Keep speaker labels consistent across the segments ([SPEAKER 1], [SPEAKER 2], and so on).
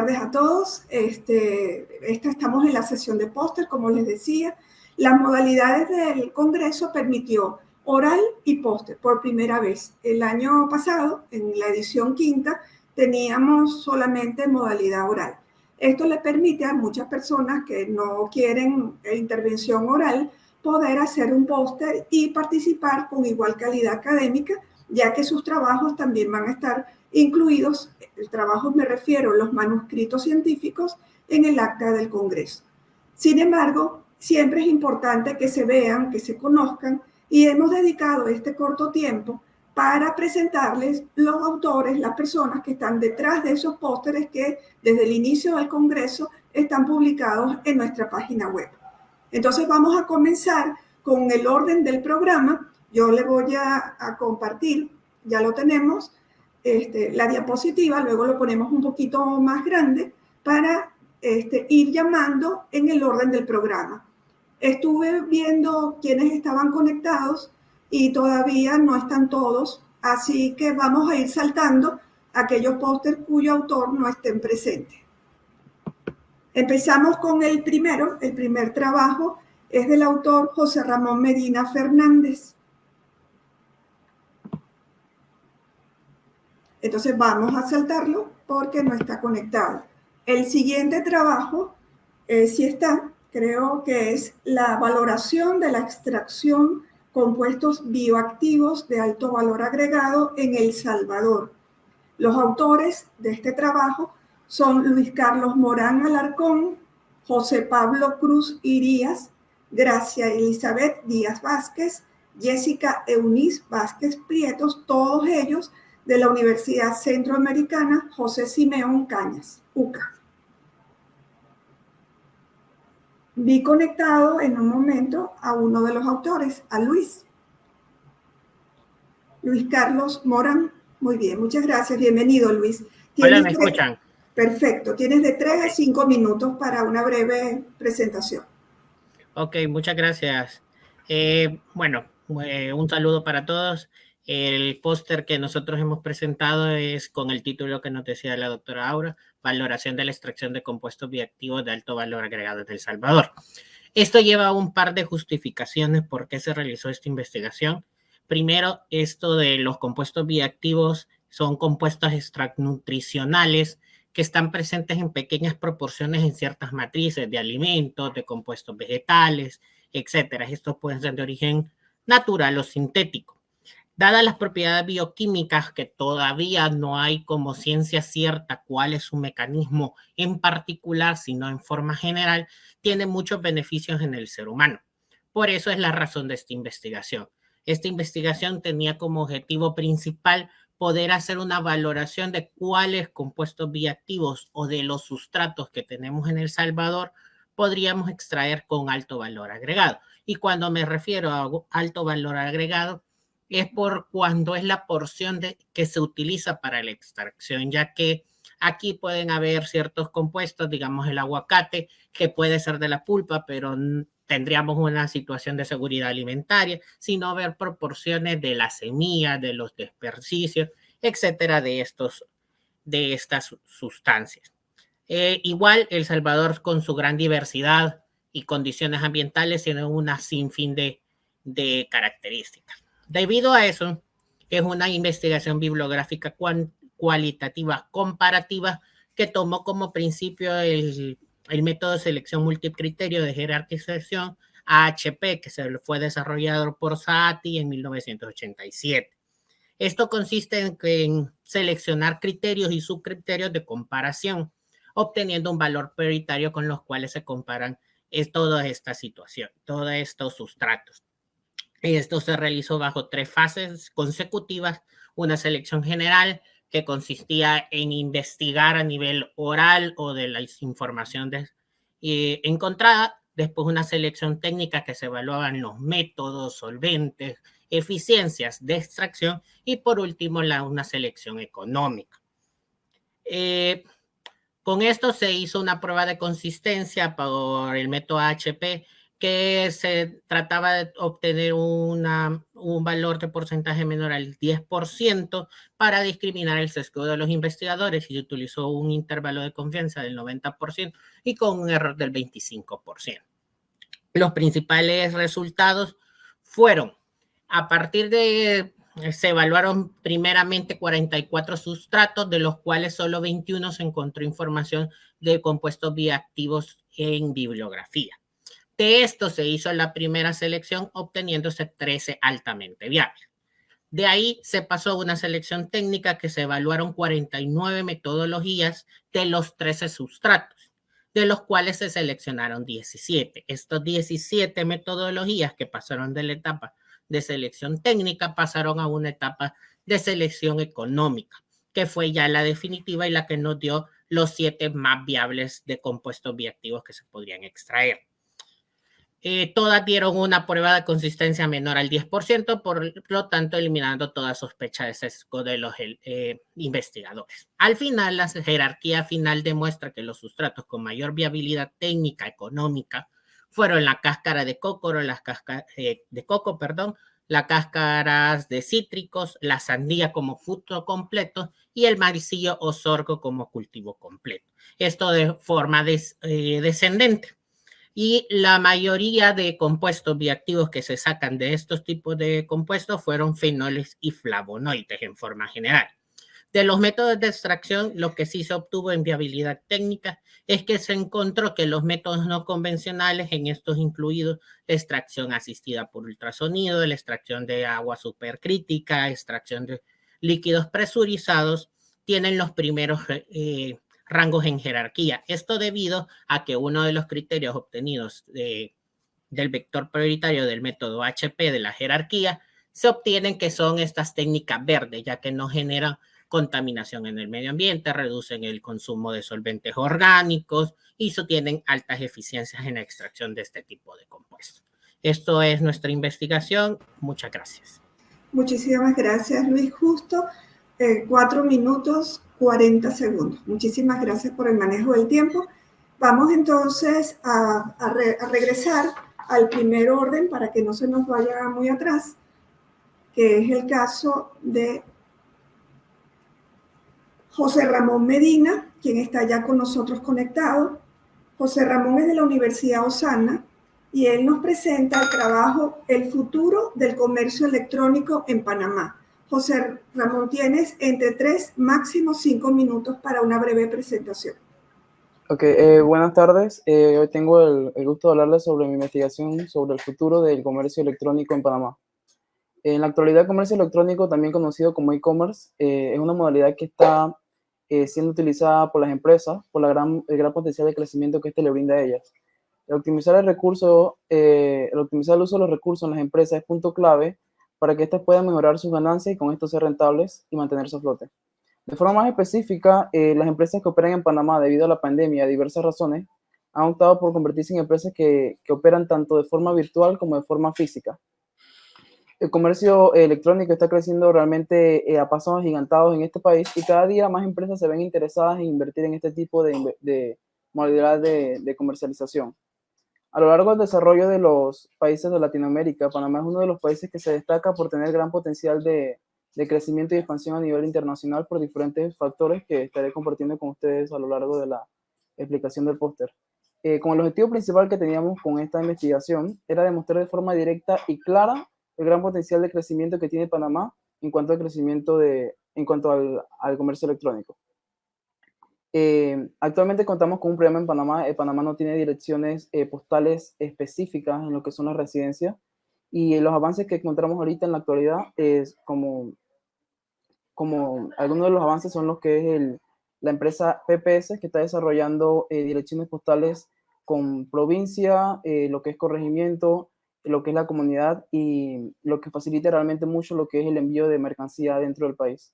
[SPEAKER 1] tardes a todos. Estamos en la sesión de póster, como les decía. Las modalidades del Congreso permitió oral y póster por primera vez. El año pasado, en la edición quinta, teníamos solamente modalidad oral. Esto le permite a muchas personas que no quieren intervención oral poder hacer un póster y participar con igual calidad académica, ya que sus trabajos también van a estar incluidos, el trabajo me refiero, los manuscritos científicos, en el acta del Congreso. Sin embargo, siempre es importante que se vean, que se conozcan, y hemos dedicado este corto tiempo para presentarles los autores, las personas que están detrás de esos pósteres que desde el inicio del Congreso están publicados en nuestra página web. Entonces vamos a comenzar con el orden del programa. Yo le voy a compartir, ya lo tenemos, la diapositiva, luego lo ponemos un poquito más grande para ir llamando en el orden del programa. Estuve viendo quiénes estaban conectados y todavía no están todos, así que vamos a ir saltando aquellos pósters cuyo autor no estén presentes. Empezamos con el primer trabajo es del autor José Ramón Medina Fernández. Entonces vamos a saltarlo porque no está conectado. El siguiente trabajo, sí está, creo que es la valoración de la extracción compuestos bioactivos de alto valor agregado en El Salvador. Los autores de este trabajo son Luis Carlos Morán Alarcón, José Pablo Cruz Irías, Gracia Elizabeth Díaz Vázquez, Jessica Eunice Vázquez Prietos, todos ellos de la Universidad Centroamericana José Simeón Cañas, UCA. Vi conectado en un momento a uno de los autores, a Luis Carlos Morán. Muy bien, muchas gracias. Bienvenido, Luis.
[SPEAKER 2] Hola, ¿me escuchan?
[SPEAKER 1] Perfecto. Tienes de 3 a 5 minutos para una breve presentación.
[SPEAKER 2] Ok, muchas gracias. Un saludo para todos. El póster que nosotros hemos presentado es con el título que nos decía la doctora Aura, Valoración de la extracción de compuestos bioactivos de alto valor agregado de El Salvador. Esto lleva un par de justificaciones por qué se realizó esta investigación. Primero, esto de los compuestos bioactivos son compuestos extranutricionales que están presentes en pequeñas proporciones en ciertas matrices de alimentos, de compuestos vegetales, etcétera. Estos pueden ser de origen natural o sintético. Dadas las propiedades bioquímicas que todavía no hay como ciencia cierta cuál es su mecanismo en particular, sino en forma general, tiene muchos beneficios en el ser humano. Por eso es la razón de esta investigación. Esta investigación tenía como objetivo principal poder hacer una valoración de cuáles compuestos bioactivos o de los sustratos que tenemos en El Salvador podríamos extraer con alto valor agregado. Y cuando me refiero a alto valor agregado, es por cuando es la porción que se utiliza para la extracción, ya que aquí pueden haber ciertos compuestos, digamos el aguacate, que puede ser de la pulpa, pero tendríamos una situación de seguridad alimentaria, sino ver proporciones de la semilla, de los desperdicios, etcétera, de estas sustancias. Igual, El Salvador, con su gran diversidad y condiciones ambientales, tiene una sinfín de características. Debido a eso, es una investigación bibliográfica cualitativa comparativa que tomó como principio el método de selección multicriterio de jerarquización AHP, que se fue desarrollado por Saati en 1987. Esto consiste en seleccionar criterios y subcriterios de comparación, obteniendo un valor prioritario con los cuales se comparan toda esta situación, todos estos sustratos. Esto se realizó bajo 3 fases consecutivas: una selección general que consistía en investigar a nivel oral o de la información encontrada, después una selección técnica que se evaluaban los métodos, solventes, eficiencias de extracción y por último una selección económica. Con esto se hizo una prueba de consistencia por el método AHP que se trataba de obtener un valor de porcentaje menor al 10% para discriminar el sesgo de los investigadores y se utilizó un intervalo de confianza del 90% y con un error del 25%. Los principales resultados fueron, a partir de, se evaluaron primeramente 44 sustratos, de los cuales solo 21 se encontró información de compuestos bioactivos en bibliografía. De esto se hizo la primera selección, obteniéndose 13 altamente viables. De ahí se pasó a una selección técnica que se evaluaron 49 metodologías de los 13 sustratos, de los cuales se seleccionaron 17. Estos 17 metodologías que pasaron de la etapa de selección técnica pasaron a una etapa de selección económica, que fue ya la definitiva y la que nos dio los 7 más viables de compuestos bioactivos que se podrían extraer. Todas dieron una prueba de consistencia menor al 10%, por lo tanto eliminando toda sospecha de sesgo de los investigadores. Al final, la jerarquía final demuestra que los sustratos con mayor viabilidad técnica económica fueron la cáscara de coco, las cáscaras de cítricos, la sandía como fruto completo y el maicillo o sorgo como cultivo completo. Esto de forma descendente. Y la mayoría de compuestos bioactivos que se sacan de estos tipos de compuestos fueron fenoles y flavonoides en forma general. De los métodos de extracción, lo que sí se obtuvo en viabilidad técnica es que se encontró que los métodos no convencionales, en estos incluidos la extracción asistida por ultrasonido, la extracción de agua supercrítica, extracción de líquidos presurizados, tienen los primeros rangos en jerarquía. Esto debido a que uno de los criterios obtenidos del vector prioritario del método HP de la jerarquía se obtienen que son estas técnicas verdes, ya que no generan contaminación en el medio ambiente, reducen el consumo de solventes orgánicos y tienen altas eficiencias en la extracción de este tipo de compuestos. Esto es nuestra investigación. Muchas gracias.
[SPEAKER 1] Muchísimas gracias, Luis. Justo 4 minutos 40 segundos. Muchísimas gracias por el manejo del tiempo. Vamos entonces a regresar al primer orden para que no se nos vaya muy atrás, que es el caso de José Ramón Medina, quien está ya con nosotros conectado. José Ramón es de la Universidad Osana y él nos presenta el trabajo El futuro del comercio electrónico en Panamá. José Ramón, tienes entre 3, máximo 5 minutos para una breve presentación.
[SPEAKER 3] Ok, buenas tardes. Hoy tengo el gusto de hablarles sobre mi investigación sobre el futuro del comercio electrónico en Panamá. En la actualidad, el comercio electrónico, también conocido como e-commerce, es una modalidad que está siendo utilizada por las empresas por el gran potencial de crecimiento que este le brinda a ellas. El optimizar el uso de los recursos en las empresas es punto clave para que éstas puedan mejorar sus ganancias y con esto ser rentables y mantenerse a flote. De forma más específica, las empresas que operan en Panamá debido a la pandemia, a diversas razones, han optado por convertirse en empresas que operan tanto de forma virtual como de forma física. El comercio electrónico está creciendo realmente a pasos agigantados en este país y cada día más empresas se ven interesadas en invertir en este tipo de modalidad de comercialización. A lo largo del desarrollo de los países de Latinoamérica, Panamá es uno de los países que se destaca por tener gran potencial de crecimiento y expansión a nivel internacional por diferentes factores que estaré compartiendo con ustedes a lo largo de la explicación del póster. Como el objetivo principal que teníamos con esta investigación era demostrar de forma directa y clara el gran potencial de crecimiento que tiene Panamá en cuanto al crecimiento al comercio electrónico. Actualmente contamos con un problema en Panamá. Panamá no tiene direcciones postales específicas en lo que son las residencias y los avances que encontramos ahorita en la actualidad es como algunos de los avances son los que es la empresa PPS que está desarrollando direcciones postales con provincia, lo que es corregimiento, lo que es la comunidad y lo que facilita realmente mucho lo que es el envío de mercancía dentro del país.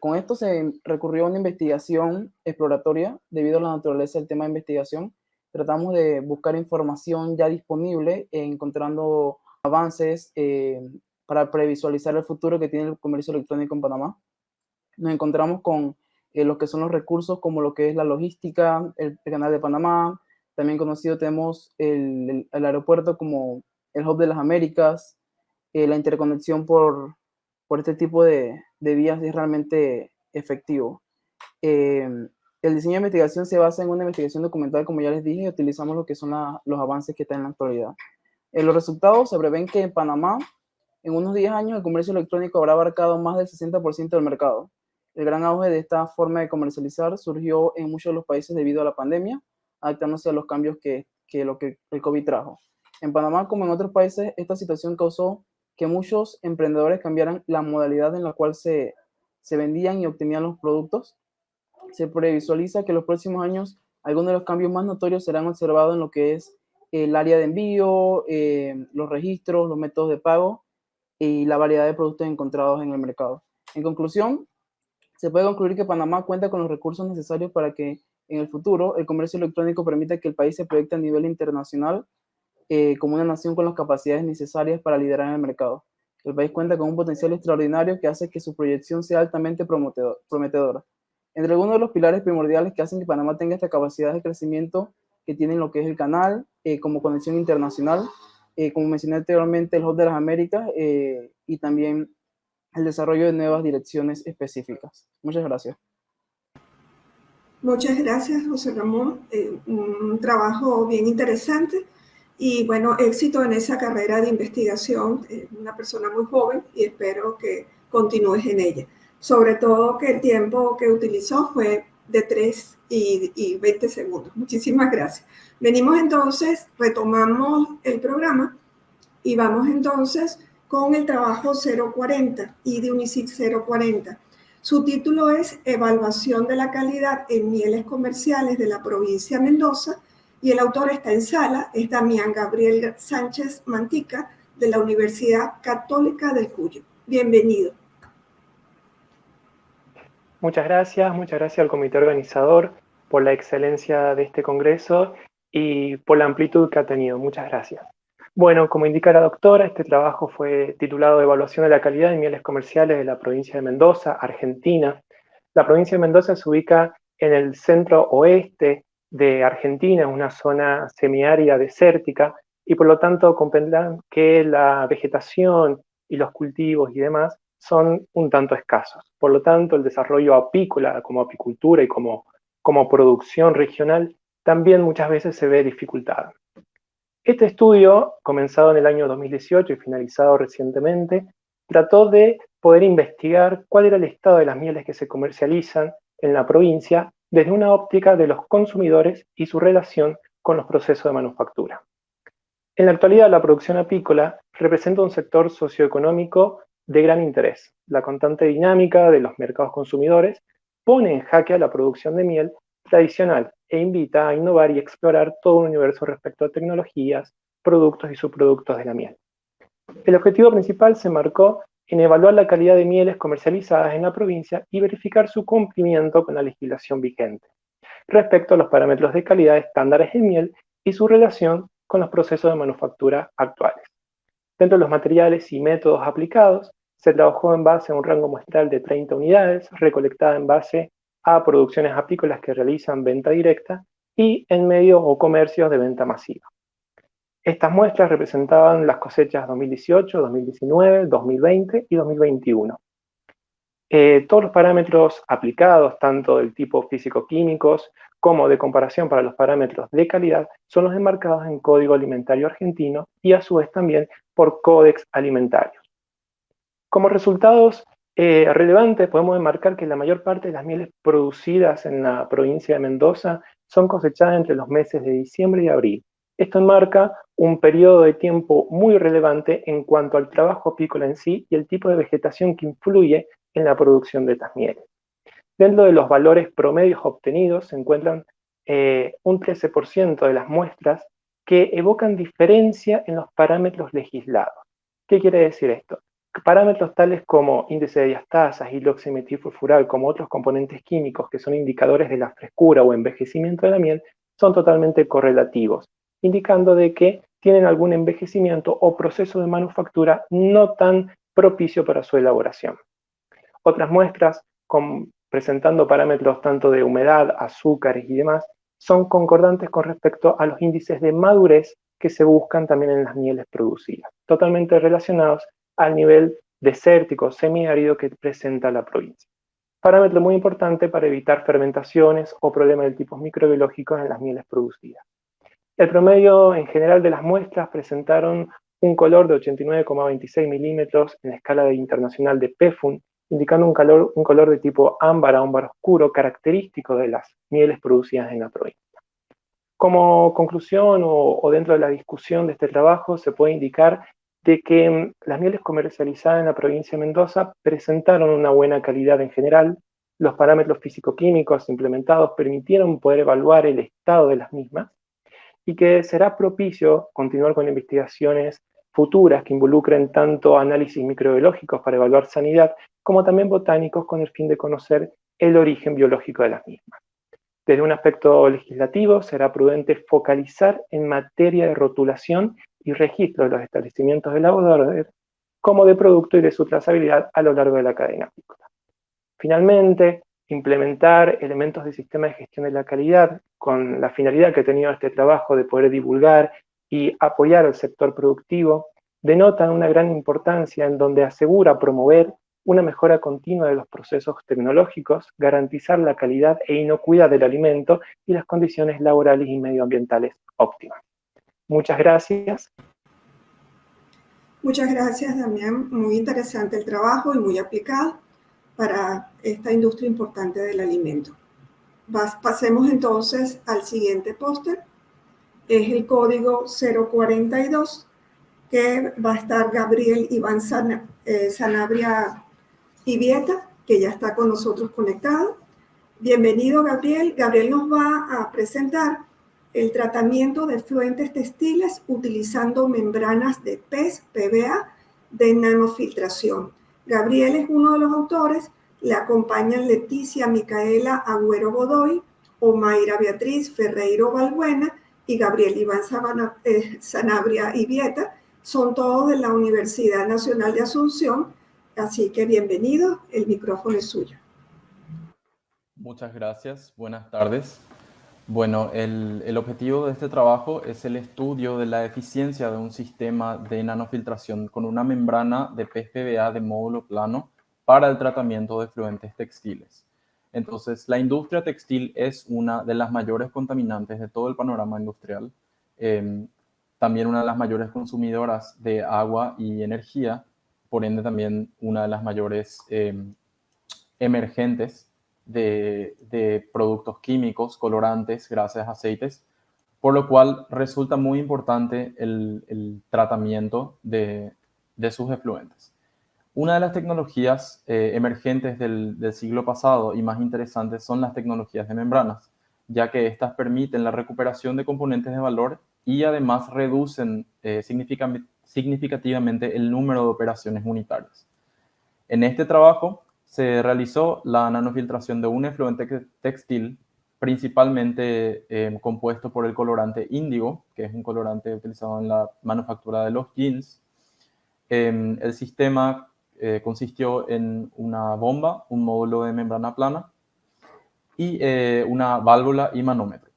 [SPEAKER 3] Con esto se recurrió a una investigación exploratoria debido a la naturaleza del tema de investigación. Tratamos de buscar información ya disponible, encontrando avances para previsualizar el futuro que tiene el comercio electrónico en Panamá. Nos encontramos con lo que son los recursos como lo que es la logística, el canal de Panamá, también conocido tenemos el aeropuerto como el hub de las Américas. La interconexión por este tipo de vías es realmente efectivo. El diseño de investigación se basa en una investigación documental, como ya les dije, y utilizamos lo que son los avances que están en la actualidad. Los resultados se prevén que en Panamá, en unos 10 años, el comercio electrónico habrá abarcado más del 60% del mercado. El gran auge de esta forma de comercializar surgió en muchos de los países debido a la pandemia, adaptándose a los cambios que el COVID trajo. En Panamá, como en otros países, esta situación causó que muchos emprendedores cambiaran la modalidad en la cual se vendían y obtenían los productos. Se previsualiza que en los próximos años algunos de los cambios más notorios serán observados en lo que es el área de envío, los registros, los métodos de pago y la variedad de productos encontrados en el mercado. En conclusión, se puede concluir que Panamá cuenta con los recursos necesarios para que en el futuro el comercio electrónico permita que el país se proyecte a nivel internacional como una nación con las capacidades necesarias para liderar en el mercado. El país cuenta con un potencial extraordinario que hace que su proyección sea altamente prometedora. Entre algunos de los pilares primordiales que hacen que Panamá tenga esta capacidad de crecimiento que tienen lo que es el canal como conexión internacional, como mencioné anteriormente, el Hub de las Américas y también el desarrollo de nuevas direcciones específicas. Muchas gracias.
[SPEAKER 1] Muchas gracias, José Ramón. Un trabajo bien interesante y, bueno, éxito en esa carrera de investigación. Una persona muy joven y espero que continúes en ella. Sobre todo que el tiempo que utilizó fue de 3 y 20 segundos. Muchísimas gracias. Venimos entonces, retomamos el programa y vamos entonces con el trabajo 040 y de UNICIT 040. Su título es Evaluación de la calidad en mieles comerciales de la provincia de Mendoza y el autor está en sala, es Damián Gabriel Sánchez Mantica de la Universidad Católica del Cuyo. Bienvenido.
[SPEAKER 4] Muchas gracias al comité organizador por la excelencia de este congreso y por la amplitud que ha tenido. Muchas gracias. Bueno, como indica la doctora, este trabajo fue titulado Evaluación de la calidad en mieles comerciales de la provincia de Mendoza, Argentina. La provincia de Mendoza se ubica en el centro oeste de Argentina, en una zona semiárida desértica, y por lo tanto comprenderán que la vegetación y los cultivos y demás son un tanto escasos. Por lo tanto, el desarrollo apícola, como apicultura y como producción regional, también muchas veces se ve dificultado. Este estudio, comenzado en el año 2018 y finalizado recientemente, trató de poder investigar cuál era el estado de las mieles que se comercializan en la provincia desde una óptica de los consumidores y su relación con los procesos de manufactura. En la actualidad, la producción apícola representa un sector socioeconómico de gran interés. La constante dinámica de los mercados consumidores pone en jaque a la producción de miel tradicional e invita a innovar y explorar todo un universo respecto a tecnologías, productos y subproductos de la miel. El objetivo principal se marcó en evaluar la calidad de mieles comercializadas en la provincia y verificar su cumplimiento con la legislación vigente, respecto a los parámetros de calidad estándares de miel y su relación con los procesos de manufactura actuales. Dentro de los materiales y métodos aplicados, se trabajó en base a un rango muestral de 30 unidades, recolectada en base a producciones apícolas que realizan venta directa y en medios o comercios de venta masiva. Estas muestras representaban las cosechas 2018, 2019, 2020 y 2021. Todos los parámetros aplicados, tanto del tipo físico-químicos como de comparación para los parámetros de calidad, son los enmarcados en Código Alimentario Argentino y a su vez también por Códex Alimentarios. Como resultados relevantes podemos enmarcar que la mayor parte de las mieles producidas en la provincia de Mendoza son cosechadas entre los meses de diciembre y abril. Esto enmarca un periodo de tiempo muy relevante en cuanto al trabajo apícola en sí y el tipo de vegetación que influye en la producción de estas mieles. Dentro de los valores promedios obtenidos se encuentran un 13% de las muestras que evocan diferencia en los parámetros legislados. ¿Qué quiere decir esto? Parámetros tales como índice de diastasas, hidroximetilfurfural, como otros componentes químicos que son indicadores de la frescura o envejecimiento de la miel, son totalmente correlativos, indicando de que tienen algún envejecimiento o proceso de manufactura no tan propicio para su elaboración. Otras muestras, presentando parámetros tanto de humedad, azúcares y demás, son concordantes con respecto a los índices de madurez que se buscan también en las mieles producidas, totalmente relacionados al nivel desértico semiárido que presenta la provincia. Parámetro muy importante para evitar fermentaciones o problemas de tipos microbiológicos en las mieles producidas. El promedio en general de las muestras presentaron un color de 89,26 milímetros en la escala internacional de PEFUN, indicando un color de tipo ámbar a ámbar oscuro característico de las mieles producidas en la provincia. Como conclusión o dentro de la discusión de este trabajo se puede indicar de que las mieles comercializadas en la provincia de Mendoza presentaron una buena calidad en general, los parámetros físico-químicos implementados permitieron poder evaluar el estado de las mismas y que será propicio continuar con investigaciones futuras que involucren tanto análisis microbiológicos para evaluar sanidad como también botánicos con el fin de conocer el origen biológico de las mismas. Desde un aspecto legislativo, será prudente focalizar en materia de rotulación y registro de los establecimientos de elaboradores como de producto y de su trazabilidad a lo largo de la cadena apícola. Finalmente, implementar elementos del sistema de gestión de la calidad con la finalidad que ha tenido este trabajo de poder divulgar y apoyar al sector productivo denota una gran importancia en donde asegura promover una mejora continua de los procesos tecnológicos, garantizar la calidad e inocuidad del alimento y las condiciones laborales y medioambientales óptimas. Muchas gracias.
[SPEAKER 1] Muchas gracias, Damián. Muy interesante el trabajo y muy aplicado para esta industria importante del alimento. Pasemos entonces al siguiente póster. Es el código 042, que va a estar Gabriel Iván Sanabria Ibieta, que ya está con nosotros conectado. Bienvenido, Gabriel. Gabriel nos va a presentar el tratamiento de efluentes textiles utilizando membranas de PES, PVA, de nanofiltración. Gabriel es uno de los autores, le acompañan Leticia Micaela Agüero Godoy, Omaira Beatriz Ferreiro Balbuena y Gabriel Iván Sanabria Ibieta. Son todos de la Universidad Nacional de Asunción, así que bienvenido, el micrófono es suyo.
[SPEAKER 5] Muchas gracias, buenas tardes. Bueno, el objetivo de este trabajo es el estudio de la eficiencia de un sistema de nanofiltración con una membrana de PES-PVA de módulo plano para el tratamiento de efluentes textiles. Entonces, la industria textil es una de las mayores contaminantes de todo el panorama industrial, también una de las mayores consumidoras de agua y energía, por ende también una de las mayores emergentes de productos químicos, colorantes, grasas, aceites, por lo cual resulta muy importante el tratamiento de sus efluentes. Una de las tecnologías emergentes del siglo pasado y más interesantes son las tecnologías de membranas, ya que estas permiten la recuperación de componentes de valor y además reducen significativamente el número de operaciones unitarias. En este trabajo se realizó la nanofiltración de un efluente textil, principalmente compuesto por el colorante índigo, que es un colorante utilizado en la manufactura de los jeans. El sistema consistió en una bomba, un módulo de membrana plana y una válvula y manómetro.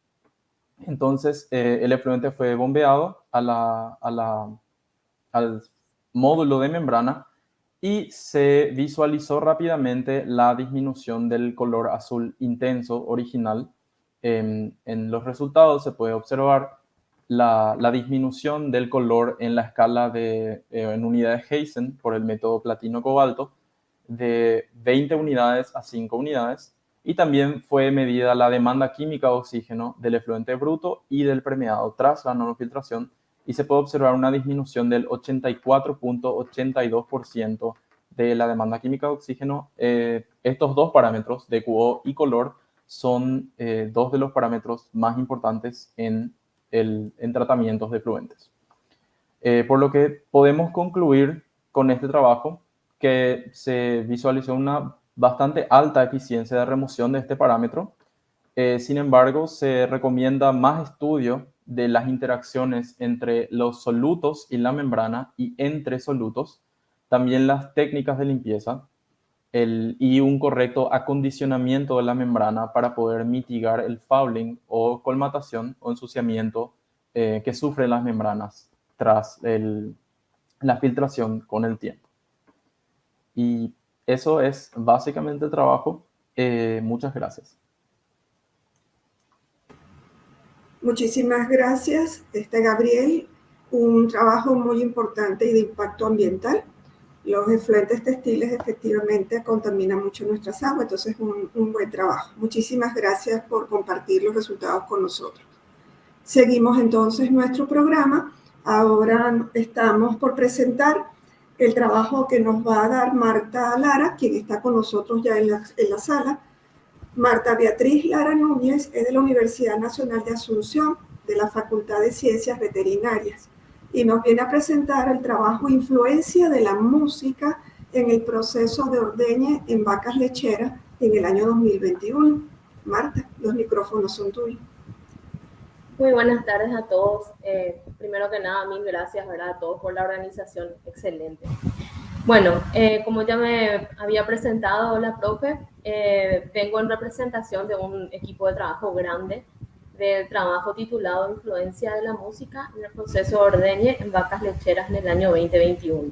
[SPEAKER 5] Entonces, el efluente fue bombeado al módulo de membrana y se visualizó rápidamente la disminución del color azul intenso original. En los resultados se puede observar la disminución del color en la escala en unidades Heysen por el método platino-cobalto de 20 unidades a 5 unidades, y también fue medida la demanda química de oxígeno del efluente bruto y del permeado tras la nanofiltración, y se puede observar una disminución del 84.82% de la demanda química de oxígeno. Estos dos parámetros, DQO y color, son dos de los parámetros más importantes en tratamientos de efluentes. Por lo que podemos concluir con este trabajo que se visualizó una bastante alta eficiencia de remoción de este parámetro. Sin embargo, se recomienda más estudio de las interacciones entre los solutos y la membrana y entre solutos, también las técnicas de limpieza, y un correcto acondicionamiento de la membrana para poder mitigar el fouling o colmatación o ensuciamiento que sufren las membranas tras la filtración con el tiempo. Y eso es básicamente el trabajo. Muchas gracias.
[SPEAKER 1] Muchísimas gracias, Gabriel. Un trabajo muy importante y de impacto ambiental. Los efluentes textiles efectivamente contaminan mucho nuestras aguas, entonces un buen trabajo. Muchísimas gracias por compartir los resultados con nosotros. Seguimos entonces nuestro programa. Ahora estamos por presentar el trabajo que nos va a dar Marta Lara, quien está con nosotros ya en la sala. Marta Beatriz Lara Núñez es de la Universidad Nacional de Asunción, de la Facultad de Ciencias Veterinarias, y nos viene a presentar el trabajo Influencia de la música en el proceso de ordeñe en vacas lecheras en el año 2021. Marta, los micrófonos son tuyos.
[SPEAKER 6] Muy buenas tardes a todos. Primero que nada, mil gracias, ¿verdad?, a todos por la organización excelente. Bueno, como ya me había presentado la profe, vengo en representación de un equipo de trabajo grande, del trabajo titulado Influencia de la música en el proceso de ordeñe en vacas lecheras en el año 2021.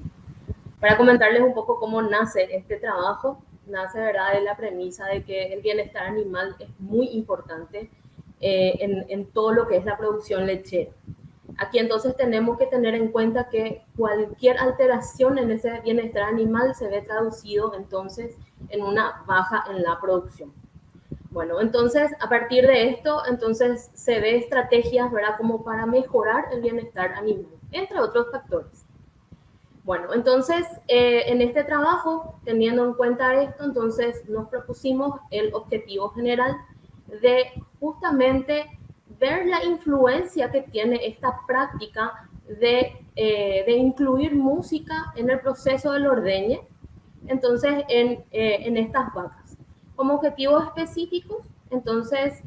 [SPEAKER 6] Para comentarles un poco cómo nace este trabajo, nace, ¿verdad?, de la premisa de que el bienestar animal es muy importante en todo lo que es la producción lechera. Aquí entonces tenemos que tener en cuenta que cualquier alteración en ese bienestar animal se ve traducido entonces en una baja en la producción. Bueno, entonces a partir de esto entonces se ve estrategias, ¿verdad?, como para mejorar el bienestar animal, entre otros factores. Bueno, entonces en este trabajo, teniendo en cuenta esto, entonces nos propusimos el objetivo general de justamente ver la influencia que tiene esta práctica de incluir música en el proceso del ordeñe, entonces en estas vacas. Como objetivos específicos, entonces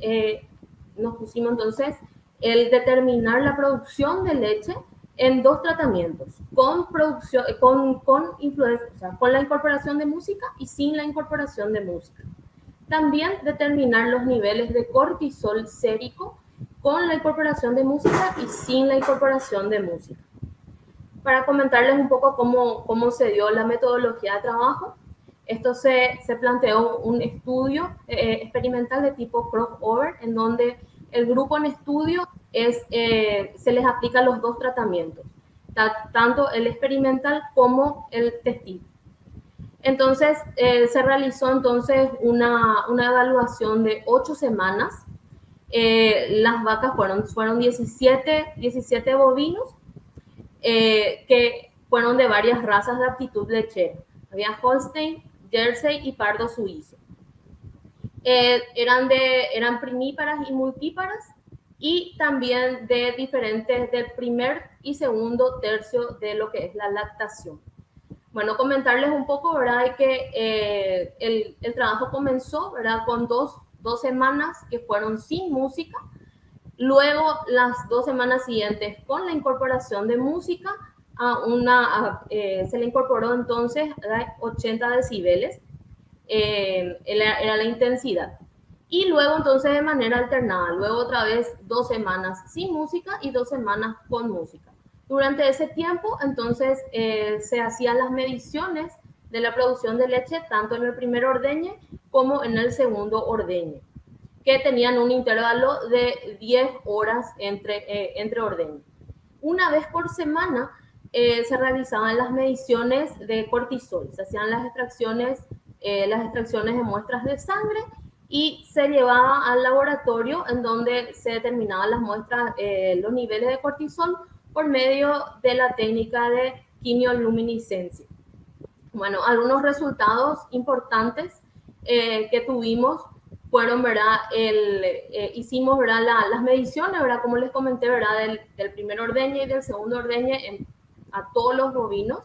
[SPEAKER 6] nos pusimos entonces el determinar la producción de leche en dos tratamientos, con influencia, o sea, con la incorporación de música y sin la incorporación de música. También determinar los niveles de cortisol sérico con la incorporación de música y sin la incorporación de música. Para comentarles un poco cómo se dio la metodología de trabajo, esto se planteó un estudio experimental de tipo crossover, en donde el grupo en estudio se les aplica los dos tratamientos, tanto el experimental como el textil. Entonces, se realizó entonces una evaluación de 8 semanas. Las vacas fueron 17 bovinos que fueron de varias razas de aptitud lechera. Había Holstein, Jersey y Pardo suizo. Eran primíparas y multíparas, y también de diferentes del primer y segundo tercio de lo que es la lactación. Bueno, comentarles un poco, ¿verdad?, de que el trabajo comenzó, ¿verdad?, con dos semanas que fueron sin música. Luego, las 2 semanas siguientes, con la incorporación de música, se le incorporó entonces 80 decibeles, era la intensidad. Y luego, entonces, de manera alternada, luego otra vez 2 semanas sin música y 2 semanas con música. Durante ese tiempo, entonces, se hacían las mediciones de la producción de leche, tanto en el primer ordeñe como en el segundo ordeñe, que tenían un intervalo de 10 horas entre ordeñes. Una vez por semana se realizaban las mediciones de cortisol, se hacían las extracciones de muestras de sangre y se llevaba al laboratorio, en donde se determinaban las muestras, los niveles de cortisol por medio de la técnica de quimioluminiscencia. Bueno, algunos resultados importantes que tuvimos fueron, ¿verdad? Hicimos, ¿verdad?, las mediciones, ¿verdad?, como les comenté, ¿verdad?, del primer ordeñe y del segundo ordeñe a todos los bovinos,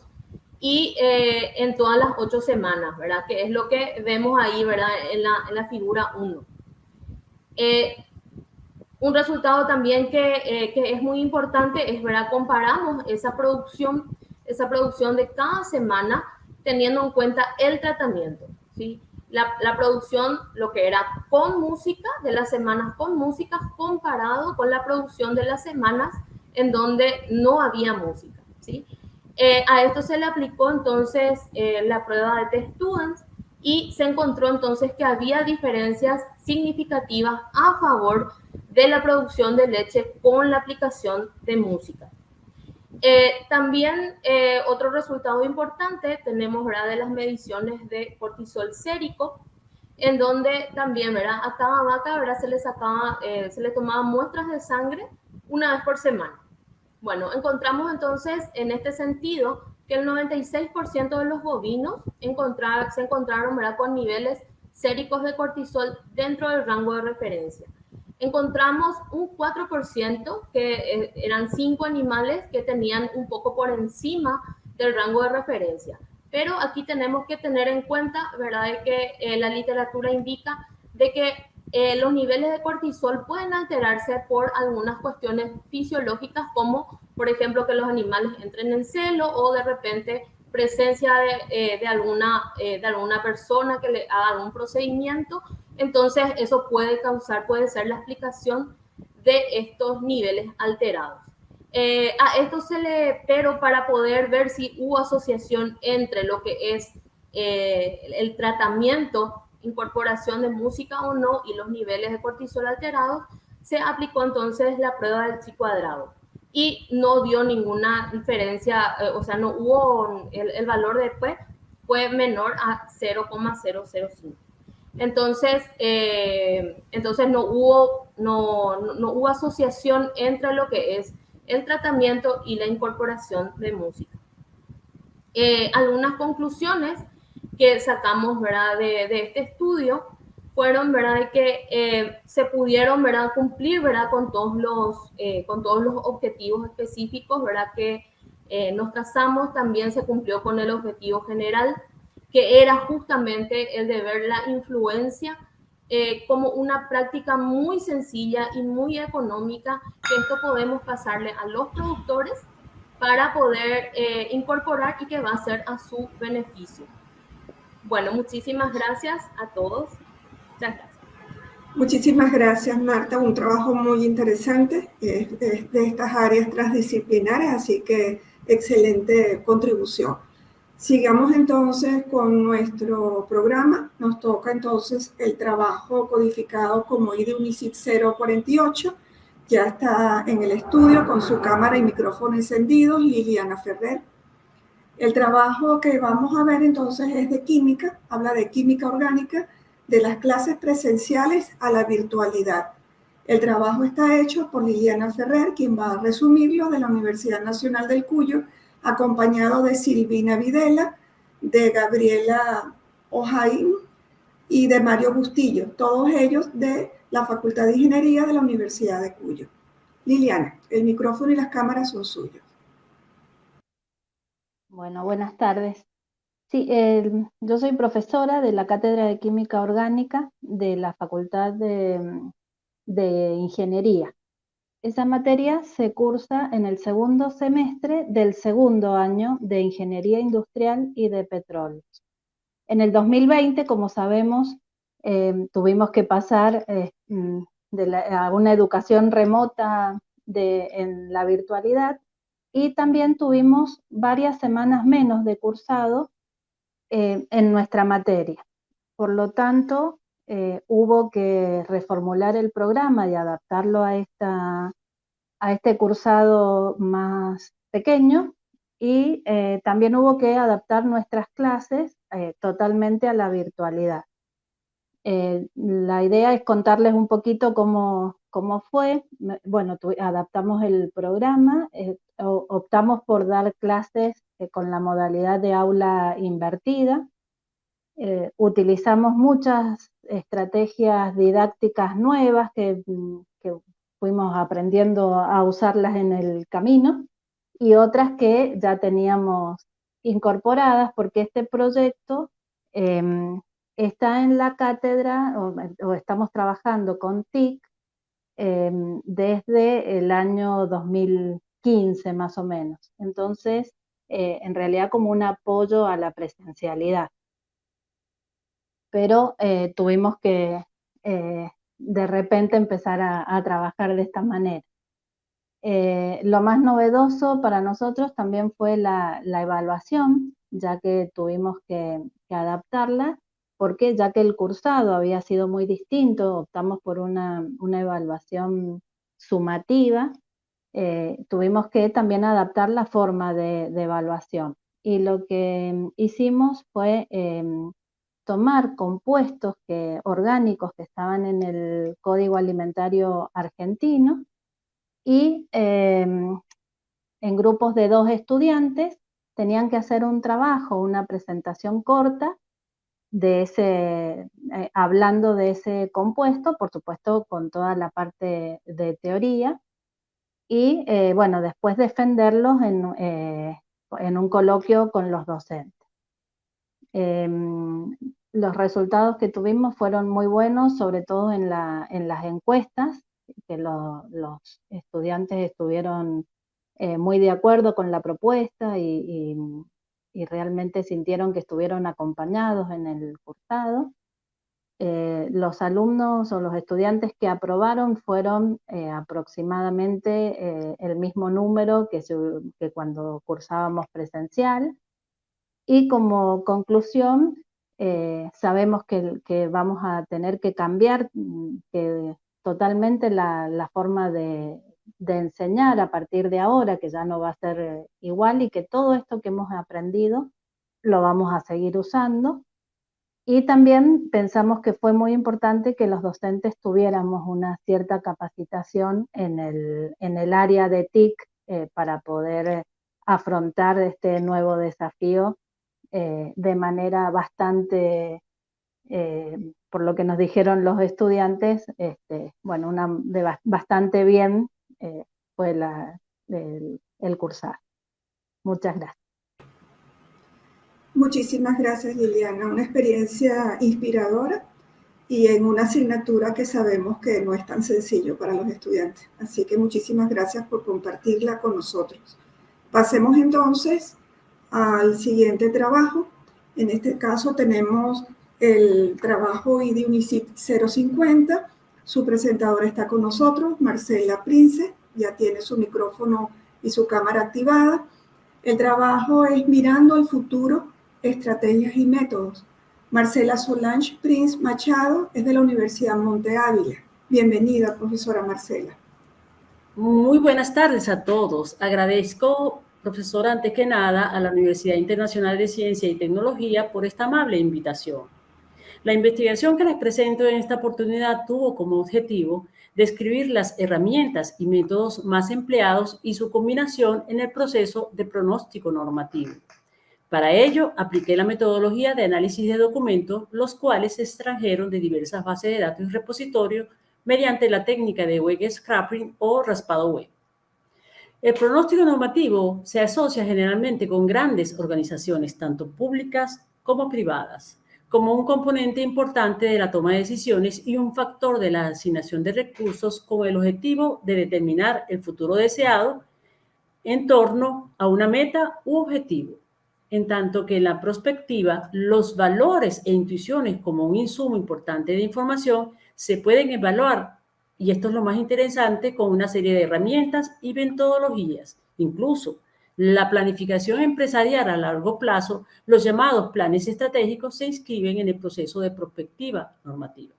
[SPEAKER 6] y en todas las 8 semanas, ¿verdad?, que es lo que vemos ahí, ¿verdad?, en la figura 1. Un resultado también que es muy importante es, ¿verdad?, comparamos esa producción de cada semana teniendo en cuenta el tratamiento. ¿sí? La producción, lo que era con música, de las semanas con música, comparado con la producción de las semanas en donde no había música, ¿sí? A esto se le aplicó entonces la prueba de test students y se encontró entonces que había diferencias significativas a favor de la producción de leche con la aplicación de música. También otro resultado importante tenemos, ¿verdad?, de las mediciones de cortisol sérico, en donde también, ¿verdad?, a cada vaca, ¿verdad?, se le tomaban muestras de sangre una vez por semana. Bueno, encontramos entonces en este sentido que el 96% de los bovinos se encontraron, ¿verdad?, con niveles séricos de cortisol dentro del rango de referencia. Encontramos un 4% que eran 5 animales que tenían un poco por encima del rango de referencia. Pero aquí tenemos que tener en cuenta, ¿verdad?, que la literatura indica de que los niveles de cortisol pueden alterarse por algunas cuestiones fisiológicas, como por ejemplo que los animales entren en celo o de repente presencia de alguna persona que le haga algún procedimiento. Entonces eso puede ser la explicación de estos niveles alterados. Pero para poder ver si hubo asociación entre lo que es el tratamiento, incorporación de música o no, y los niveles de cortisol alterados, se aplicó entonces la prueba del chi cuadrado y no dio ninguna diferencia, o sea, no hubo, el valor de P fue menor a 0,005. Entonces no hubo asociación entre lo que es el tratamiento y la incorporación de música. Algunas conclusiones que sacamos, ¿verdad?, de este estudio fueron, ¿verdad?, de que se pudieron, ¿verdad?, cumplir, ¿verdad?, con todos los objetivos específicos, ¿verdad?, que nos trazamos. También se cumplió con el objetivo general, que era justamente el de ver la influencia como una práctica muy sencilla y muy económica, que esto podemos pasarle a los productores para poder incorporar y que va a ser a su beneficio. Bueno, muchísimas gracias a todos. Muchas gracias.
[SPEAKER 1] Muchísimas gracias, Marta. Un trabajo muy interesante de estas áreas transdisciplinares, así que excelente contribución. Sigamos entonces con nuestro programa. Nos toca entonces el trabajo codificado como ID UNICIT 048. Ya está en el estudio con su cámara y micrófono encendidos Liliana Ferrer. El trabajo que vamos a ver entonces es de química, habla de química orgánica, de las clases presenciales a la virtualidad. El trabajo está hecho por Liliana Ferrer, quien va a resumirlo, de la Universidad Nacional del Cuyo, acompañado de Silvina Videla, de Gabriela Ojaín y de Mario Bustillo, todos ellos de la Facultad de Ingeniería de la Universidad de Cuyo. Liliana, el micrófono y las cámaras son suyos.
[SPEAKER 7] Bueno, buenas tardes. Sí, yo soy profesora de la Cátedra de Química Orgánica de la Facultad de Ingeniería. Esa materia se cursa en el segundo semestre del segundo año de Ingeniería Industrial y de Petróleos. En el 2020, como sabemos, tuvimos que pasar a una educación remota en la virtualidad, y también tuvimos varias semanas menos de cursado en nuestra materia. Por lo tanto, hubo que reformular el programa y adaptarlo a este cursado más pequeño, y también hubo que adaptar nuestras clases totalmente a la virtualidad. La idea es contarles un poquito cómo fue. Bueno, adaptamos el programa, optamos por dar clases con la modalidad de aula invertida. Utilizamos muchas estrategias didácticas nuevas que fuimos aprendiendo a usarlas en el camino, y otras que ya teníamos incorporadas, porque este proyecto está en la cátedra, o estamos trabajando con TIC desde el año 2015 más o menos. Entonces, en realidad como un apoyo a la presencialidad. pero tuvimos que de repente empezar a trabajar de esta manera. Lo más novedoso para nosotros también fue la evaluación, ya que tuvimos que adaptarla, porque ya que el cursado había sido muy distinto, optamos por una evaluación sumativa, tuvimos que también adaptar la forma de evaluación. Y lo que hicimos fue tomar compuestos orgánicos que estaban en el Código Alimentario Argentino y en grupos de 2 estudiantes tenían que hacer un trabajo, una presentación corta de hablando de ese compuesto, por supuesto con toda la parte de teoría, y bueno, después defenderlos en un coloquio con los docentes. Los resultados que tuvimos fueron muy buenos, sobre todo en las encuestas, que los estudiantes estuvieron muy de acuerdo con la propuesta y realmente sintieron que estuvieron acompañados en el cursado. Los alumnos o los estudiantes que aprobaron fueron aproximadamente el mismo número que cuando cursábamos presencial. Y como conclusión, sabemos que vamos a tener que cambiar totalmente la forma de enseñar a partir de ahora, que ya no va a ser igual, y que todo esto que hemos aprendido lo vamos a seguir usando. Y también pensamos que fue muy importante que los docentes tuviéramos una cierta capacitación en el área de TIC para poder afrontar este nuevo desafío de manera bastante, por lo que nos dijeron los estudiantes, bueno, bastante bien fue el cursar. Muchas gracias.
[SPEAKER 1] Muchísimas gracias, Liliana. Una experiencia inspiradora y en una asignatura que sabemos que no es tan sencillo para los estudiantes. Así que muchísimas gracias por compartirla con nosotros. Pasemos entonces al siguiente trabajo. En este caso tenemos el trabajo IDI UNICIT 050. Su presentadora está con nosotros, Marcela Prince, ya tiene su micrófono y su cámara activada. El trabajo es Mirando al futuro, estrategias y métodos. Marcela Solange Prince Machado es de la Universidad Monte Ávila. Bienvenida, profesora Marcela.
[SPEAKER 8] Muy buenas tardes a todos. Agradezco, profesora, antes que nada, a la Universidad Internacional de Ciencia y Tecnología por esta amable invitación. La investigación que les presento en esta oportunidad tuvo como objetivo describir las herramientas y métodos más empleados y su combinación en el proceso de pronóstico normativo. Para ello, apliqué la metodología de análisis de documentos, los cuales se extrajeron de diversas bases de datos y repositorios mediante la técnica de web scraping o raspado web. El pronóstico normativo se asocia generalmente con grandes organizaciones, tanto públicas como privadas, como un componente importante de la toma de decisiones y un factor de la asignación de recursos con el objetivo de determinar el futuro deseado en torno a una meta u objetivo. En tanto que en la prospectiva, los valores e intuiciones como un insumo importante de información se pueden evaluar, y esto es lo más interesante, con una serie de herramientas y metodologías. Incluso la planificación empresarial a largo plazo, los llamados planes estratégicos, se inscriben en el proceso de prospectiva normativa.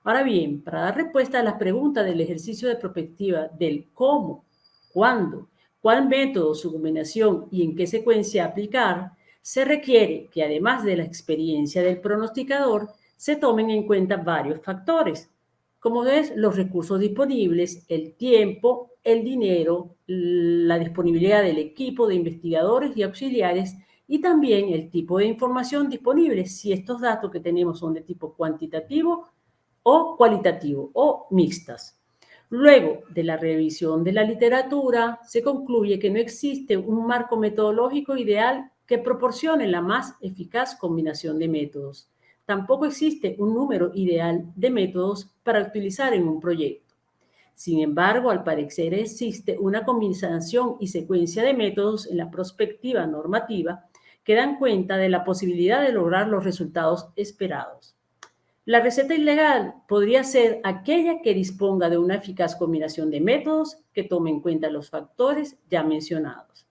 [SPEAKER 8] Ahora bien, para dar respuesta a las preguntas del ejercicio de prospectiva del cómo, cuándo, cuál método, su combinación y en qué secuencia aplicar, se requiere que además de la experiencia del pronosticador, se tomen en cuenta varios factores, como es los recursos disponibles, el tiempo, el dinero, la disponibilidad del equipo de investigadores y auxiliares y también el tipo de información disponible, si estos datos que tenemos son de tipo cuantitativo o cualitativo o mixtas. Luego de la revisión de la literatura, se concluye que no existe un marco metodológico ideal que proporcione la más eficaz combinación de métodos. Tampoco existe un número ideal de métodos para utilizar en un proyecto. Sin embargo, al parecer existe una combinación y secuencia de métodos en la prospectiva normativa que dan cuenta de la posibilidad de lograr los resultados esperados. La receta ilegal podría ser aquella que disponga de una eficaz combinación de métodos que tome en cuenta los factores ya mencionados.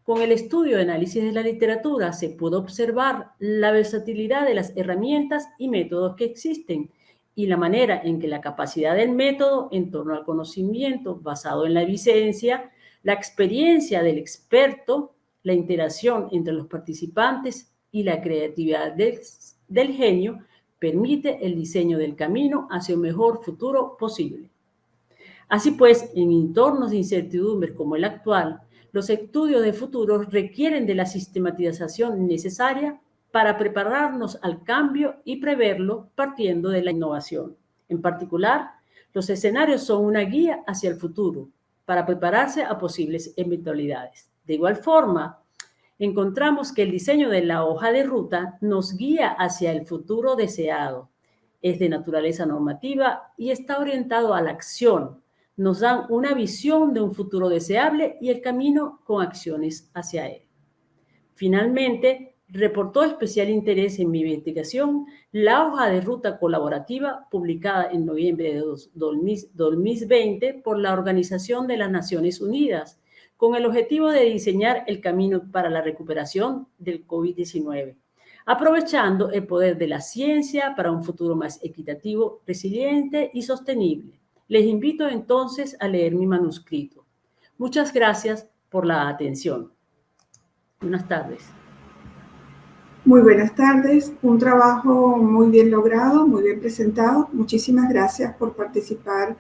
[SPEAKER 8] Con el estudio y análisis de la literatura se pudo observar la versatilidad de las herramientas y métodos que existen y la manera en que la capacidad del método en torno al conocimiento basado en la evidencia, la experiencia del experto, la interacción entre los participantes y la creatividad del genio permite el diseño del camino hacia un mejor futuro posible. Así pues, en entornos de incertidumbre como el actual, los estudios de futuro requieren de la sistematización necesaria para prepararnos al cambio y preverlo partiendo de la innovación. En particular, los escenarios son una guía hacia el futuro para prepararse a posibles eventualidades. De igual forma, encontramos que el diseño de la hoja de ruta nos guía hacia el futuro deseado. Es de naturaleza normativa y está orientado a la acción. Nos dan una visión de un futuro deseable y el camino con acciones hacia él. Finalmente, reportó especial interés en mi investigación la hoja de ruta colaborativa publicada en noviembre de 2020 por la Organización de las Naciones Unidas, con el objetivo de diseñar el camino para la recuperación del COVID-19, aprovechando el poder de la ciencia para un futuro más equitativo, resiliente y sostenible. Les invito entonces a leer mi manuscrito. Muchas gracias por la atención. Buenas tardes.
[SPEAKER 1] Muy buenas tardes. Un trabajo muy bien logrado, muy bien presentado. Muchísimas gracias por participar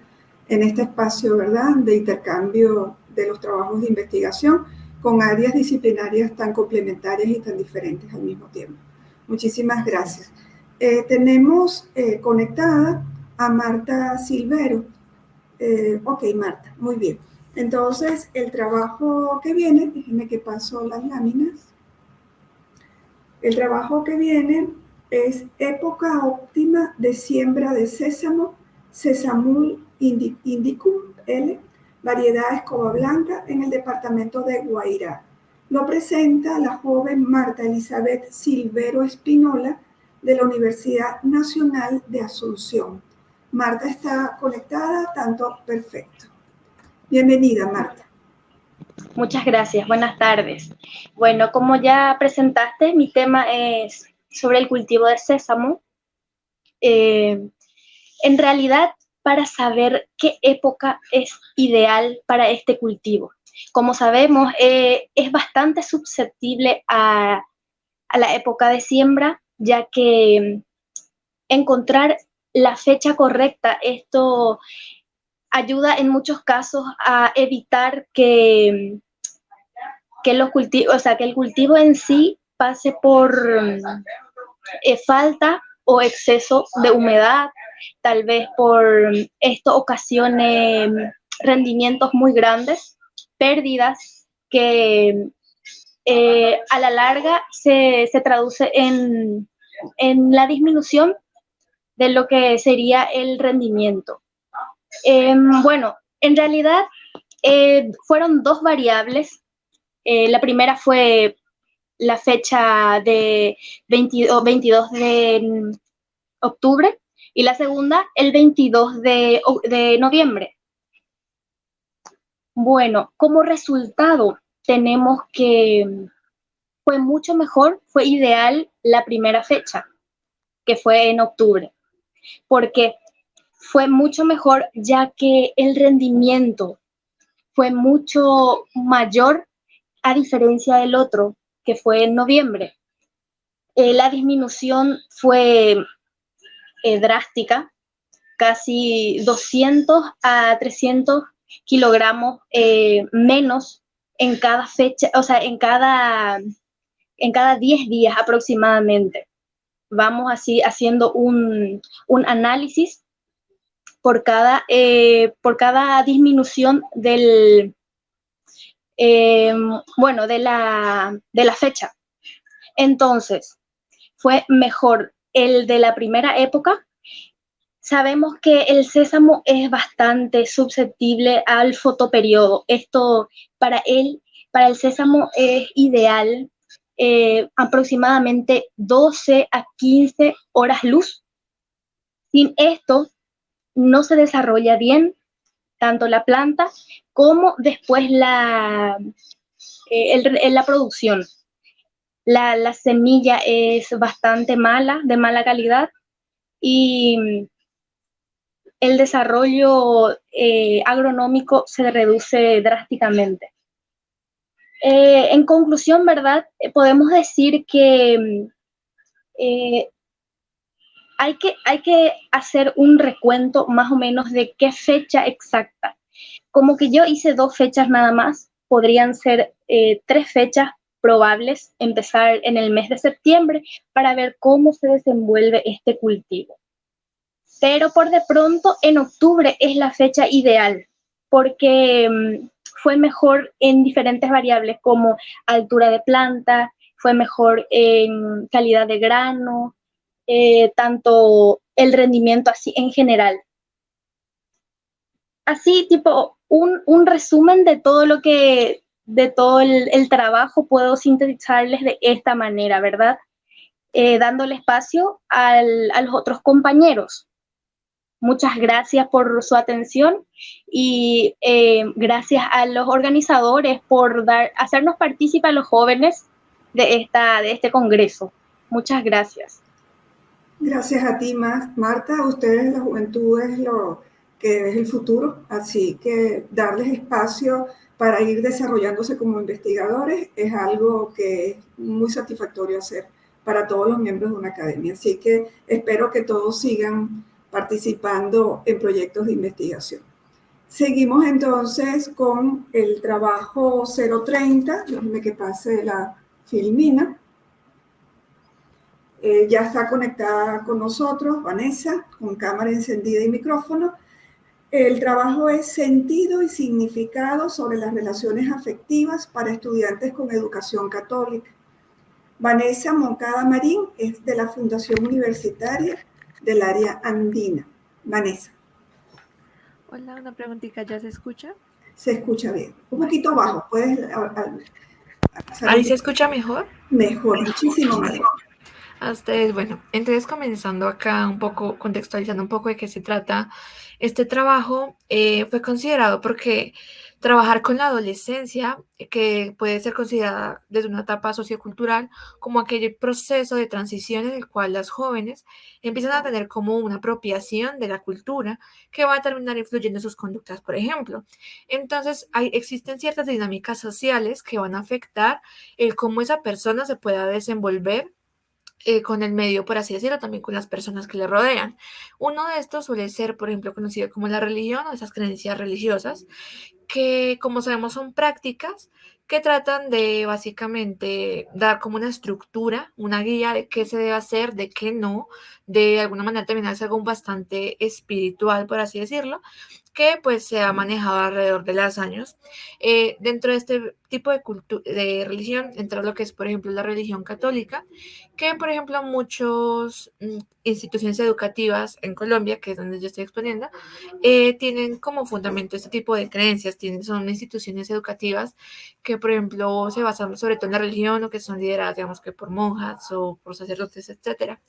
[SPEAKER 1] en este espacio, ¿verdad?, de intercambio de los trabajos de investigación con áreas disciplinarias tan complementarias y tan diferentes al mismo tiempo. Muchísimas gracias. Tenemos conectada a Marta Silvero. Ok, Marta, muy bien. Entonces, el trabajo que viene, déjenme que paso las láminas. El trabajo que viene es Época óptima de siembra de sésamo, Sesamum indicum L, variedad escoba blanca en el departamento de Guairá. Lo presenta la joven Marta Elizabeth Silvero Espinola de la Universidad Nacional de Asunción. Marta está conectada, tanto perfecto. Bienvenida, Marta.
[SPEAKER 9] Muchas gracias, buenas tardes. Bueno, como ya presentaste, mi tema es sobre el cultivo de sésamo. En realidad, para saber qué época es ideal para este cultivo. Como sabemos, es bastante susceptible a la época de siembra, ya que encontrar la fecha correcta, esto ayuda en muchos casos a evitar que los cultivos, o sea, que el cultivo en sí pase por falta o exceso de humedad, tal vez por esto ocasione rendimientos muy grandes, pérdidas que a la larga se traduce en la disminución de lo que sería el rendimiento. Bueno, en realidad fueron dos variables. La primera fue la fecha de 22 de octubre y la segunda el 22 de noviembre. Bueno, como resultado tenemos que fue mucho mejor, fue ideal la primera fecha, que fue en octubre, porque fue mucho mejor ya que el rendimiento fue mucho mayor a diferencia del otro, que fue en noviembre. La disminución fue drástica, casi 200 a 300 kilogramos menos en cada fecha, o sea, en cada 10 días aproximadamente. Vamos así haciendo un análisis por cada disminución del bueno, de la fecha. Entonces, fue mejor el de la primera época. Sabemos que el sésamo es bastante susceptible al fotoperiodo. Esto para el sésamo es ideal aproximadamente 12 a 15 horas luz Sin esto, no se desarrolla bien tanto la planta como después la producción. La semilla es bastante mala, de mala calidad, y el desarrollo agronómico se reduce drásticamente. En conclusión, ¿verdad? Podemos decir que hay que hacer un recuento más o menos de qué fecha exacta. Como que yo hice 2 fechas nada más, podrían ser 3 fechas probables, empezar en el mes de septiembre para ver cómo se desenvuelve este cultivo. Pero por de pronto en octubre es la fecha ideal, porque fue mejor en diferentes variables como altura de planta, fue mejor en calidad de grano, tanto el rendimiento así en general. Así, tipo, un resumen de todo lo que, de todo el trabajo puedo sintetizarles de esta manera, ¿verdad? Dándole espacio a los otros compañeros. Muchas gracias por su atención y gracias a los organizadores por hacernos partícipe a los jóvenes de este congreso. Muchas gracias.
[SPEAKER 1] Gracias a ti, Marta. Ustedes, la juventud, es lo que es el futuro, así que darles espacio para ir desarrollándose como investigadores es algo que es muy satisfactorio hacer para todos los miembros de una academia. Así que espero que todos sigan participando en proyectos de investigación. Seguimos entonces con el trabajo 030. Déjenme que pase la filmina. Ya está conectada con nosotros Vanessa, con cámara encendida y micrófono. El trabajo es Sentido y significado sobre las relaciones afectivas para estudiantes con educación católica. Vanessa Moncada Marín es de la Fundación Universitaria del área andina. Vanessa.
[SPEAKER 10] Hola, una preguntita, ¿ya se escucha?
[SPEAKER 1] Se escucha bien. Un poquito bajo, puedes...
[SPEAKER 10] ¿Ahí se escucha mejor?
[SPEAKER 1] Mejor, muchísimo mejor.
[SPEAKER 10] A ustedes, bueno, entonces comenzando acá un poco, contextualizando un poco de qué se trata, este trabajo fue considerado porque trabajar con la adolescencia, que puede ser considerada desde una etapa sociocultural como aquel proceso de transición en el cual las jóvenes empiezan a tener como una apropiación de la cultura que va a terminar influyendo en sus conductas, por ejemplo. Entonces, existen ciertas dinámicas sociales que van a afectar el cómo esa persona se pueda desenvolver con el medio, por así decirlo, también con las personas que le rodean. Uno de estos suele ser, por ejemplo, conocido como la religión o esas creencias religiosas, que como sabemos son prácticas que tratan de básicamente dar como una estructura, una guía de qué se debe hacer, de qué no, de alguna manera también es algo bastante espiritual, por así decirlo, que pues se ha manejado alrededor de los años. Dentro de este tipo de religión entra lo que es, por ejemplo, la religión católica, que, por ejemplo, muchas instituciones educativas en Colombia, que es donde yo estoy exponiendo, tienen como fundamento este tipo de creencias, son instituciones educativas que, por ejemplo, se basan sobre todo en la religión o que son lideradas, digamos, que por monjas o por sacerdotes, etcétera.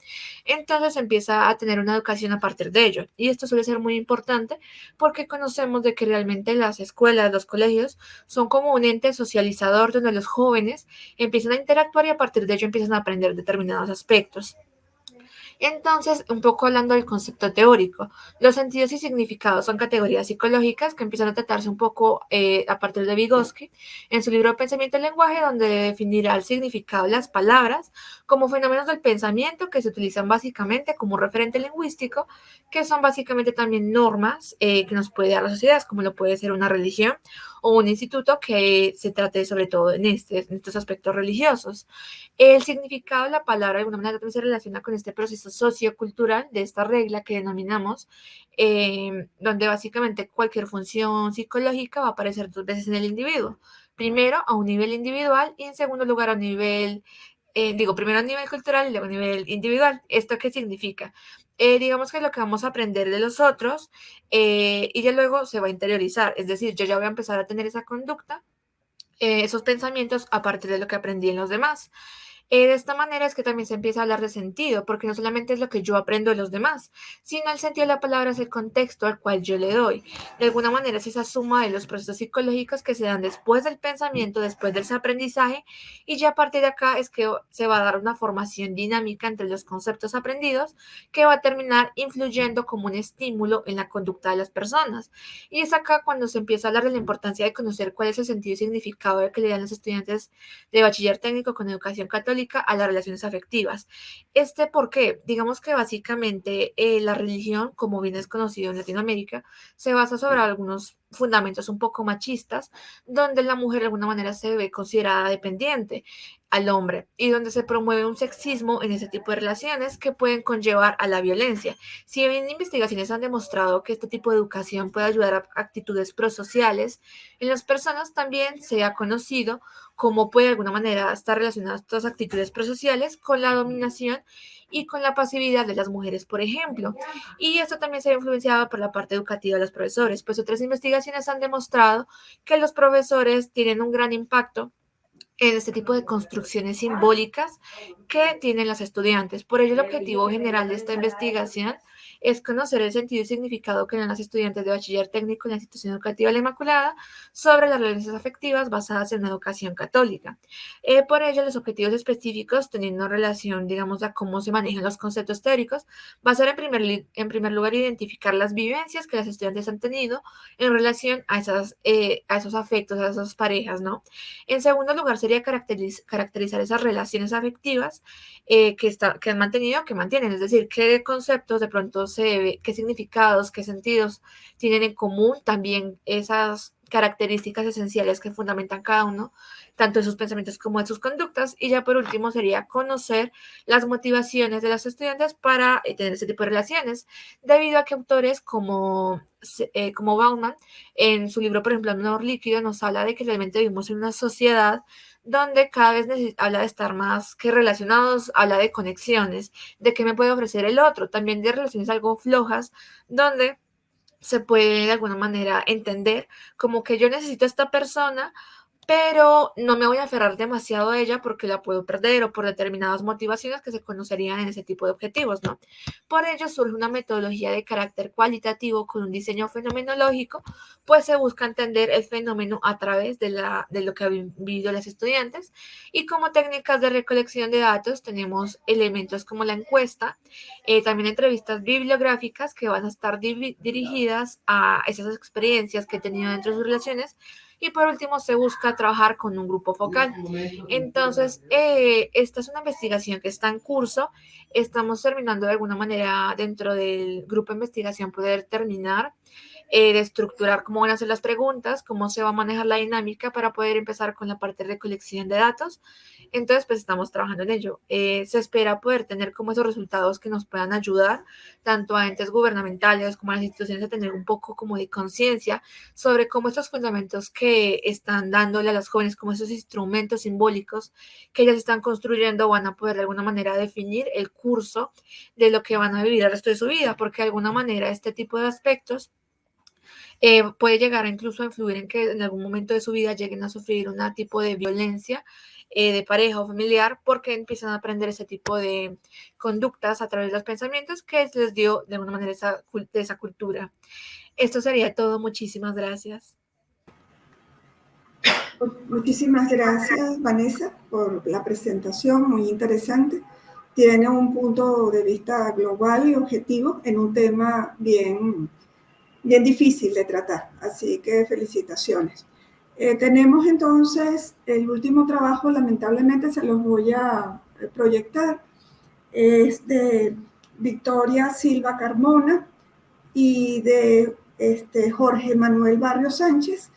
[SPEAKER 10] Entonces empieza a tener una educación a partir de ello. Y esto suele ser muy importante porque conocemos de que realmente las escuelas, los colegios, son como un ente socializador donde los jóvenes empiezan a interactuar y a partir de ello empiezan a aprender determinados aspectos. Entonces, un poco hablando del concepto teórico, los sentidos y significados son categorías psicológicas que empiezan a tratarse un poco a partir de Vygotsky en su libro Pensamiento y Lenguaje, donde definirá el significado de las palabras como fenómenos del pensamiento que se utilizan básicamente como referente lingüístico, que son básicamente también normas que nos puede dar la sociedad, como lo puede ser una religión o un instituto que se trate sobre todo en estos aspectos religiosos. El significado de la palabra de alguna manera también se relaciona con este proceso sociocultural de esta regla que denominamos, donde básicamente cualquier función psicológica va a aparecer 2 veces en el individuo. Primero a un nivel individual y en segundo lugar a un nivel, primero a nivel cultural y luego a nivel individual. ¿Esto qué significa? Digamos que lo que vamos a aprender de los otros y ya luego se va a interiorizar. Es decir, yo ya voy a empezar a tener esa conducta, esos pensamientos a partir de lo que aprendí en los demás. De esta manera es que también se empieza a hablar de sentido, porque no solamente es lo que yo aprendo de los demás, sino el sentido de la palabra es el contexto al cual yo le doy. De alguna manera es esa suma de los procesos psicológicos que se dan después del pensamiento, después del aprendizaje, y ya a partir de acá es que se va a dar una formación dinámica entre los conceptos aprendidos que va a terminar influyendo como un estímulo en la conducta de las personas. Y es acá cuando se empieza a hablar de la importancia de conocer cuál es el sentido y significado que le dan los estudiantes de bachiller técnico con educación católica a las relaciones afectivas. ¿Por qué? Digamos que básicamente la religión, como bien es conocido en Latinoamérica, se basa sobre algunos fundamentos un poco machistas, donde la mujer de alguna manera se ve considerada dependiente al hombre y donde se promueve un sexismo en ese tipo de relaciones que pueden conllevar a la violencia. Si bien investigaciones han demostrado que este tipo de educación puede ayudar a actitudes prosociales, en las personas también se ha conocido cómo puede de alguna manera estar relacionadas estas actitudes prosociales con la dominación y con la pasividad de las mujeres, por ejemplo. Y esto también se ha influenciado por la parte educativa de los profesores, pues otras investigaciones han demostrado que los profesores tienen un gran impacto en este tipo de construcciones simbólicas que tienen los estudiantes. Por ello, el objetivo general de esta investigación es conocer el sentido y significado que dan los estudiantes de bachiller técnico en la institución educativa La Inmaculada sobre las relaciones afectivas basadas en una educación católica. Por ello, los objetivos específicos, teniendo relación, digamos, a cómo se manejan los conceptos teóricos, va a ser en primer lugar identificar las vivencias que los estudiantes han tenido en relación a esos afectos, a esas parejas, ¿no? En segundo lugar, sería caracterizar esas relaciones afectivas que han mantenido, que mantienen, es decir, qué conceptos de pronto qué significados, qué sentidos tienen en común, también esas características esenciales que fundamentan cada uno, tanto de sus pensamientos como de sus conductas. Y ya por último sería conocer las motivaciones de los estudiantes para tener ese tipo de relaciones, debido a que autores como Bauman, en su libro, por ejemplo, Amor Líquido, nos habla de que realmente vivimos en una sociedad donde cada vez habla de estar más que relacionados, habla de conexiones, de qué me puede ofrecer el otro, también de relaciones algo flojas, donde se puede de alguna manera entender como que yo necesito a esta persona, pero no me voy a aferrar demasiado a ella porque la puedo perder o por determinadas motivaciones que se conocerían en ese tipo de objetivos, ¿no? Por ello surge una metodología de carácter cualitativo con un diseño fenomenológico, pues se busca entender el fenómeno a través de lo que han vivido los estudiantes, y como técnicas de recolección de datos tenemos elementos como la encuesta, también entrevistas bibliográficas que van a estar dirigidas a esas experiencias que he tenido dentro de sus relaciones, y por último se busca trabajar con un grupo focal. Entonces, esta es una investigación que está en curso. Estamos terminando de alguna manera dentro del grupo de investigación poder terminar de estructurar cómo van a ser las preguntas, cómo se va a manejar la dinámica para poder empezar con la parte de recolección de datos. Entonces, pues estamos trabajando en ello. Se espera poder tener como esos resultados que nos puedan ayudar tanto a entes gubernamentales como a las instituciones a tener un poco como de conciencia sobre cómo estos fundamentos que están dándole a las jóvenes, como esos instrumentos simbólicos que ellas están construyendo, van a poder de alguna manera definir el curso de lo que van a vivir el resto de su vida, porque de alguna manera este tipo de aspectos puede llegar incluso a influir en que en algún momento de su vida lleguen a sufrir un tipo de violencia de pareja o familiar, porque empiezan a aprender ese tipo de conductas a través de los pensamientos que les dio de alguna manera esa cultura. Esto sería todo. Muchísimas gracias.
[SPEAKER 1] Muchísimas gracias, Vanessa, por la presentación, muy interesante. Tiene un punto de vista global y objetivo en un tema bien difícil de tratar, así que felicitaciones. Tenemos entonces el último trabajo, lamentablemente se los voy a proyectar, es de Victoria Silva Carmona y de Jorge Manuel Barrio Sánchez,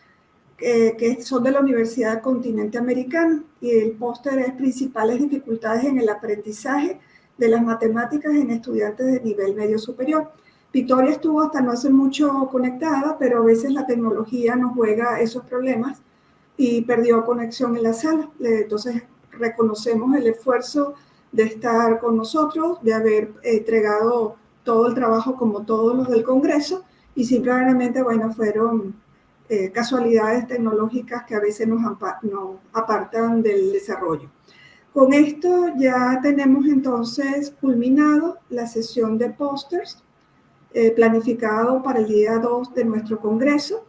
[SPEAKER 1] que son de la Universidad del Continente Americano, y el póster es Principales dificultades en el aprendizaje de las matemáticas en estudiantes de nivel medio superior. Victoria estuvo hasta no hace mucho conectada, pero a veces la tecnología nos juega esos problemas y perdió conexión en la sala. Entonces reconocemos el esfuerzo de estar con nosotros, de haber entregado todo el trabajo como todos los del Congreso, y simplemente, bueno, fueron casualidades tecnológicas que a veces nos apartan del desarrollo. Con esto ya tenemos entonces culminado la sesión de pósters planificado para el día 2 de nuestro congreso.